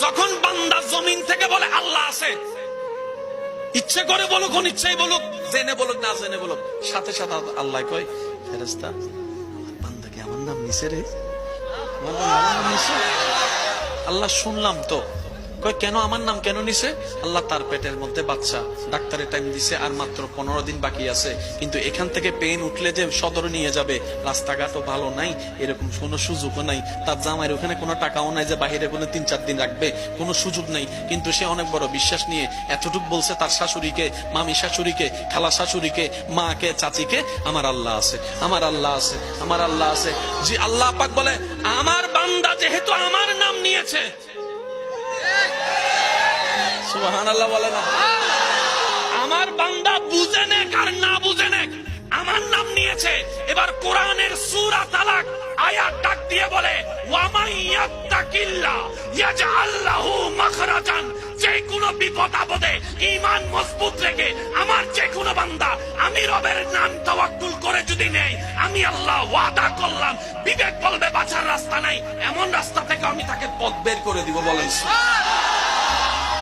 যখন বান্দা জমিন থেকে বলে আল্লাহ আছে, ইচ্ছে করে বলুক, অনিচ্ছাই বলুক, জেনে বলুক না জেনে বলুক, সাথে সাথে আল্লাহ কয়, ফেরেশতা বান্দা কি আমার নাম নিছে রে, আমার নাম নিছে? আল্লাহ শুনলাম তো। কয় কেন আমার নাম কেন নিছে? আল্লাহ তার পেটের মধ্যে বাচ্চা, ডাক্তারের টাইম দিছে আর মাত্র 15 দিন বাকি আছে, কিন্তু এখান থেকে পেইন উঠলে যে সদরে নিয়ে যাবে, রাস্তাঘাটও ভালো নাই, এরকম কোনো সুযোগও নাই, তার জামাইয়ের ওখানে কোনো টাকাও নাই যে বাহিরে কোনো 3-4 দিন রাখবে, কোনো সুযোগ নাই, কিন্তু সে অনেক বড় বিশ্বাস নিয়ে এতটুকু বলছে তার শাশুড়িকে, মামি শাশুড়িকে, খালা শাশুড়িকে, মাকে, চাচিকে, আমার আল্লাহ আছে, আমার আল্লাহ আছে, আমার আল্লাহ আছে। যে আল্লাহ পাক বলে আমার বান্দা যেহেতু আমার নাম নিয়েছে, সুবহানাল্লাহ বলে না, আমার বান্দা বুঝে নেক আর না বুঝে নেক, আমার নাম নিয়েছে। এবার কোরআনের সূরা তালাক আয়াত ডাক দিয়ে বলে, ওয়া মান ইয়াত্তাকিল্লাহ ইয়াজআল লাহু মাখরাজান, যে কোনো বিপদ আপদে ঈমান মজবুত রেখে আমার যে কোনো বান্দা আমি রবের নাম তাওয়াক্কুল করে যদি নেই, আমি আল্লাহ ওয়াদা করলাম, বিবেক বলবে বাঁচার রাস্তা নাই, এমন রাস্তা থেকে আমি তাকে পথ বের করে দিব। বলেন